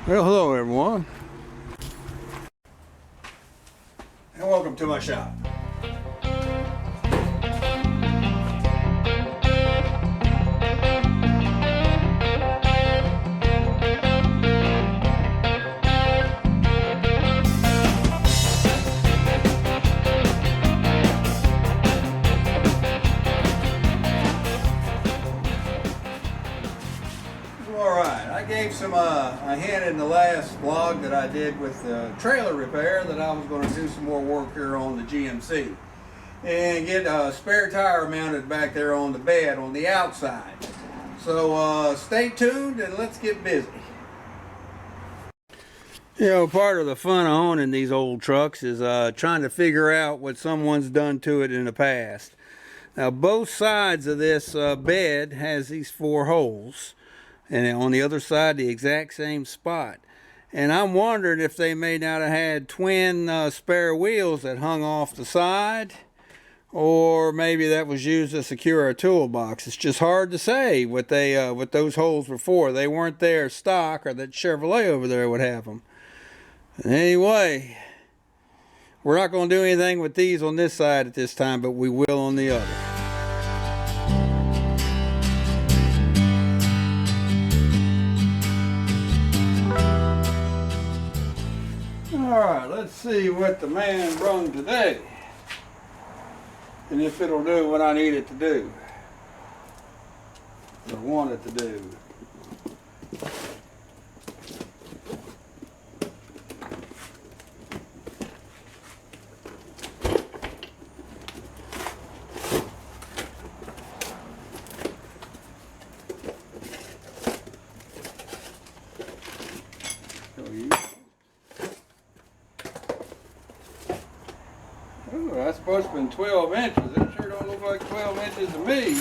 Well, hello everyone, and welcome to my shop. Alright, I gave some a hint in the last vlog that I did with the trailer repair that I was going to do some more work here on the GMC and get a spare tire mounted back there on the bed on the outside. So stay tuned and let's get busy. You know, part of the fun of owning these old trucks is trying to figure out what someone's done to it in the past. Now both sides of this bed has these 4 holes, and on the other side the exact same spot. And I'm wondering if they may not have had twin spare wheels that hung off the side, or maybe that was used to secure a toolbox. It's just hard to say what those holes were for. They weren't there stock, or that Chevrolet over there would have them. Anyway, we're not going to do anything with these on this side at this time, but we will on the other. Alright, let's see what the man brung today, and if it'll do what I need it to do, or want it to do. Oh, that's supposed to be 12 inches. It sure don't look like 12 inches to me.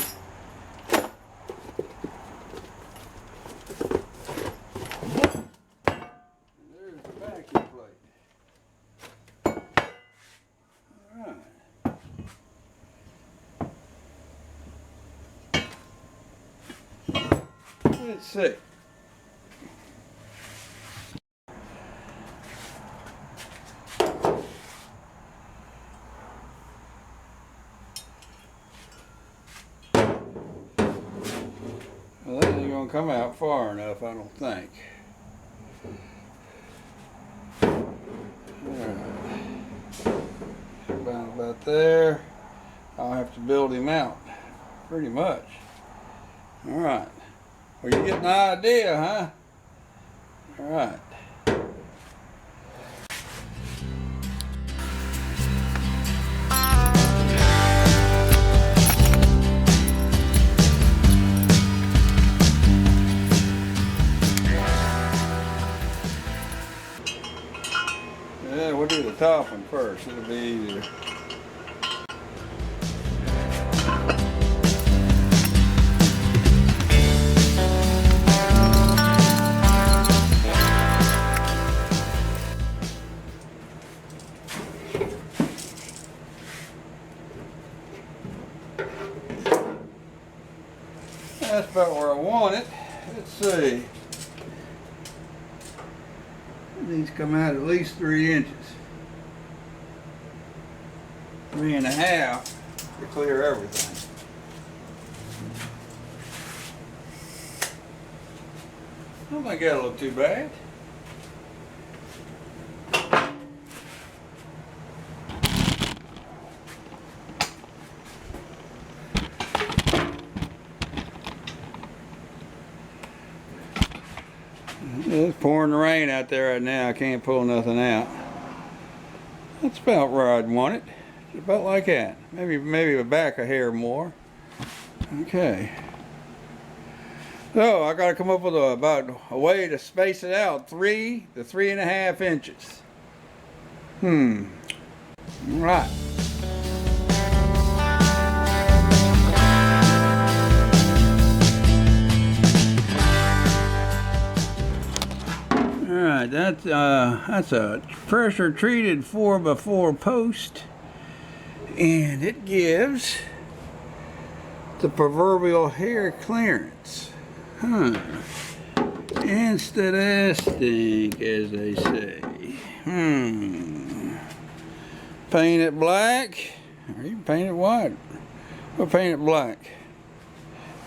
There's the vacuum plate. Alright. Let's see. Well, that ain't gonna come out far enough, I don't think. Alright. About there. I'll have to build him out. Pretty much. Alright. Well, you get an idea, huh? Alright. Yeah, we'll do the top one first. It'll be easier. That's about where I want it. Let's see. These come out at least 3 inches. 3.5 to clear everything. I don't think that'll look too bad. It's pouring the rain out there right now. I can't pull nothing out. That's about where I'd want it. About like that. Maybe back a hair more. Okay. So I got to come up with about a way to space it out. 3 to 3.5 inches. All right. Alright, that's a pressure treated 4x4 post, and it gives the proverbial hair clearance. And Instead of stink, as they say. Paint it black, or you can paint it white. We'll paint it black.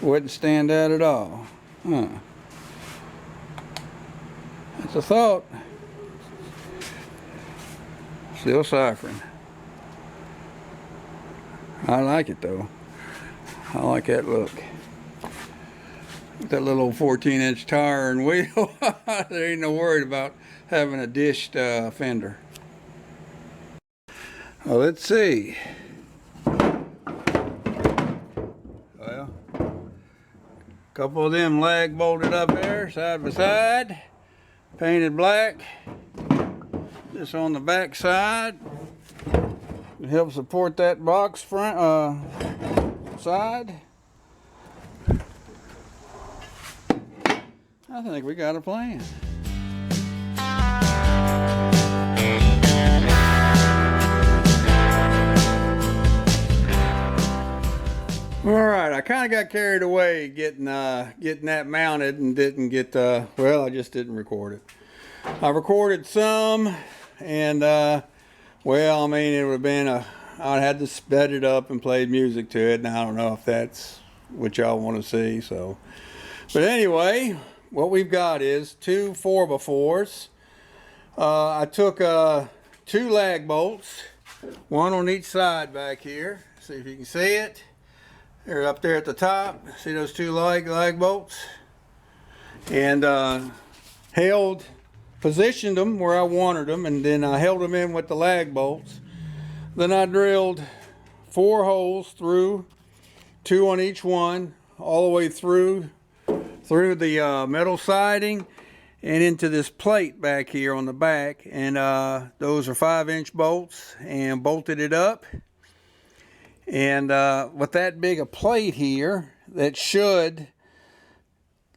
Wouldn't stand out at all. That's a thought. Still ciphering. I like it though. I like that look. That little 14-inch tire and wheel. There ain't no worry about having a dished fender. Well, let's see. Well, a couple of them lag bolted up there side by side, painted black. This on the back side. It helps support that box front side. I think we got a plan. All right, I kind of got carried away getting that mounted and didn't get, well, I just didn't record it. I recorded some, and well, I mean, it would have been I had to sped it up and played music to it, and I don't know if that's what y'all want to see, so. But anyway, what we've got is two 4x4s. I took 2 lag bolts, one on each side back here. See if you can see it. They're up there at the top. See those 2 lag bolts? And positioned them where I wanted them, and then I held them in with the lag bolts. Then I drilled 4 holes through, 2 on each one, all the way through the metal siding and into this plate back here on the back. And those are 5-inch bolts, and bolted it up. And with that big a plate here, that should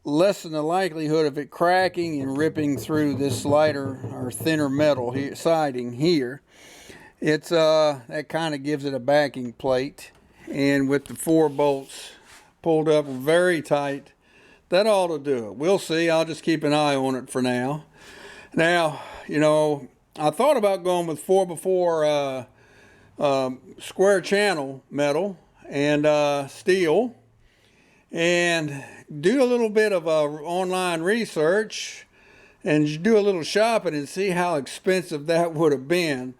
lessen the likelihood of it cracking and ripping through this lighter or thinner metal here, siding here. It's that kind of gives it a backing plate. And with the 4 bolts pulled up very tight, that ought to do it. We'll see. I'll just keep an eye on it for now. Now, you know, I thought about going with 4x4 square channel metal and steel, and do a little bit of online research and do a little shopping and see how expensive that would have been.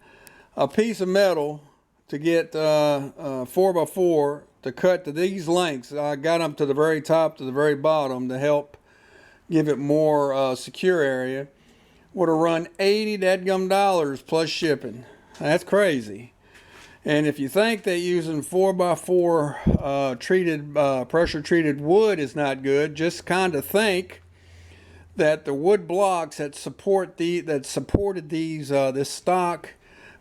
A piece of metal to get 4x4 to cut to these lengths. I got them to the very top to the very bottom to help give it more secure area. Would have run $80 dadgum plus shipping. That's crazy. And if you think that using 4x4 treated pressure treated wood is not good, just kind of think that the wood blocks that supported these this stock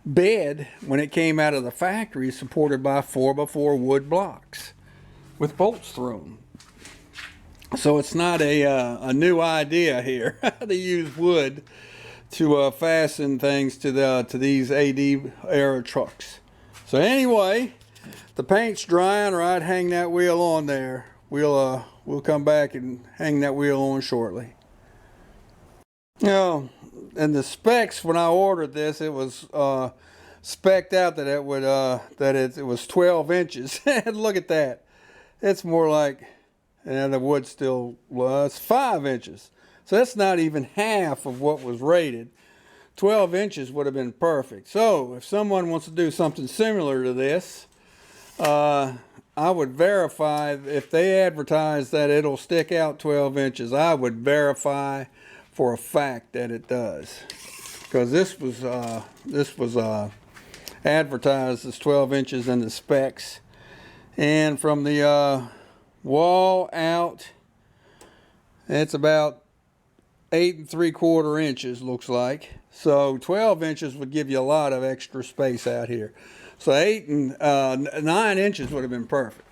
bed when it came out of the factory is supported by 4x4 wood blocks with bolts through them. So it's not a new idea here to use wood to fasten things to these AD era trucks. So anyway, the paint's drying, or I'd hang that wheel on there. We'll come back and hang that wheel on shortly. You know, and the specs when I ordered this, it was spec'd out that it would it was 12 inches. Look at that. It's more like, and the wood still was 5 inches. So that's not even half of what was rated. 12 inches would have been perfect. So if someone wants to do something similar to this, I would verify if they advertise that it'll stick out 12 inches. I would verify for a fact that it does, because this was advertised as 12 inches in the specs, and from the wall out, it's about 8 3/4 inches, looks like. So 12 inches would give you a lot of extra space out here. So 9 inches would have been perfect.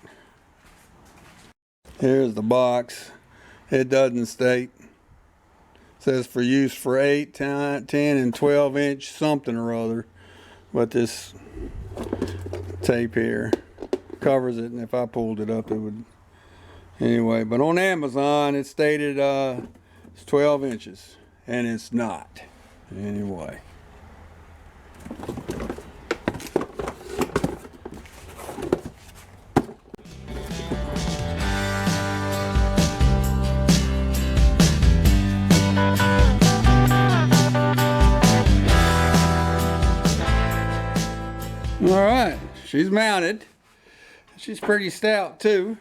Here's the box. It doesn't state. It says for use for 8, 10, and 12 inch something or other. But this tape here covers it, and if I pulled it up, it would. Anyway, but on Amazon, it stated It's 12 inches, and it's not. Anyway. All right, she's mounted. She's pretty stout too.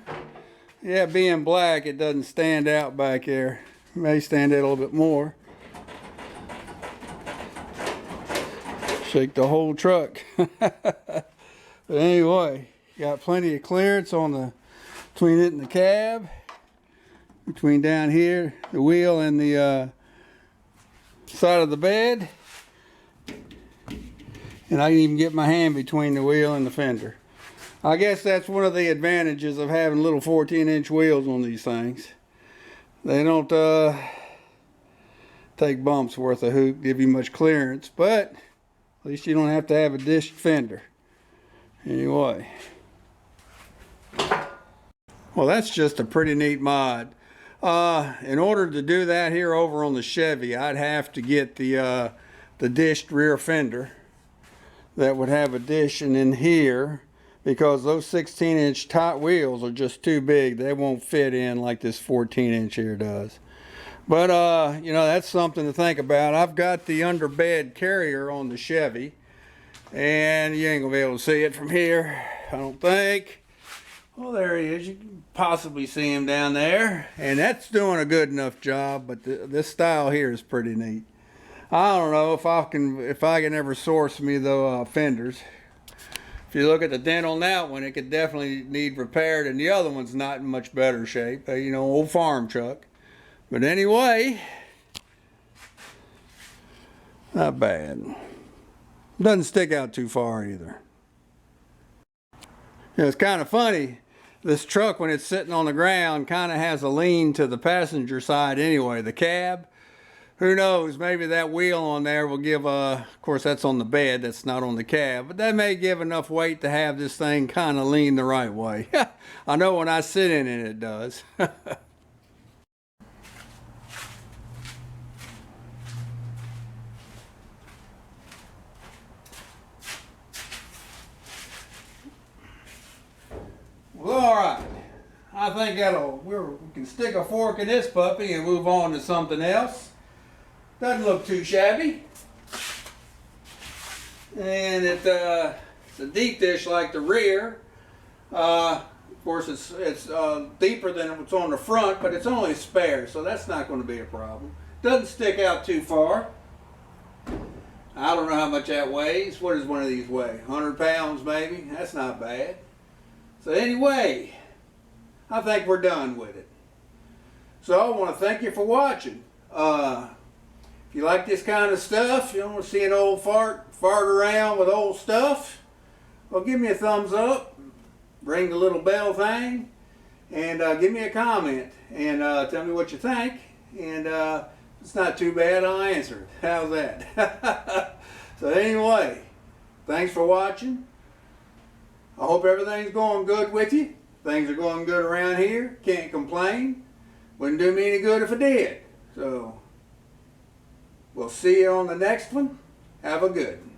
Yeah, being black, it doesn't stand out back there. It may stand out a little bit more. Shake the whole truck. But anyway, got plenty of clearance on the between it and the cab, between down here, the wheel and the side of the bed. And I can even get my hand between the wheel and the fender. I guess that's one of the advantages of having little 14-inch wheels on these things. They don't take bumps worth a hoot, give you much clearance, but at least you don't have to have a dished fender. Anyway. Well, that's just a pretty neat mod. In order to do that here over on the Chevy, I'd have to get the dished rear fender that would have a dish in here, because those 16-inch top wheels are just too big. They won't fit in like this 14-inch here does. But you know, that's something to think about. I've got the underbed carrier on the Chevy, and you ain't gonna be able to see it from here, I don't think. Well, there he is. You can possibly see him down there, and that's doing a good enough job. But this style here is pretty neat. I don't know if I can ever source me the fenders. If you look at the dent on that one, it could definitely need repaired, and the other one's not in much better shape. You know, old farm truck. But anyway, not bad. Doesn't stick out too far either. You know, it's kind of funny. This truck, when it's sitting on the ground, kind of has a lean to the passenger side anyway. The cab. Who knows, maybe that wheel on there will give, of course that's on the bed, that's not on the cab, but that may give enough weight to have this thing kind of lean the right way. I know when I sit in it, it does. Well, all right. I think we can stick a fork in this puppy and move on to something else. Doesn't look too shabby. And it's a deep dish like the rear. Of course, it's deeper than what's on the front, but it's only spare, so that's not going to be a problem. Doesn't stick out too far. I don't know how much that weighs. What does one of these weigh? 100 pounds maybe? That's not bad. So anyway, I think we're done with it. So I want to thank you for watching. If you like this kind of stuff, you don't want to see an old fart around with old stuff, well, give me a thumbs up, ring the little bell thing, and give me a comment, and tell me what you think, and if it's not too bad, I'll answer it. How's that? So anyway, thanks for watching. I hope everything's going good with you. Things are going good around here. Can't complain. Wouldn't do me any good if I did. So we'll see you on the next one. Have a good one.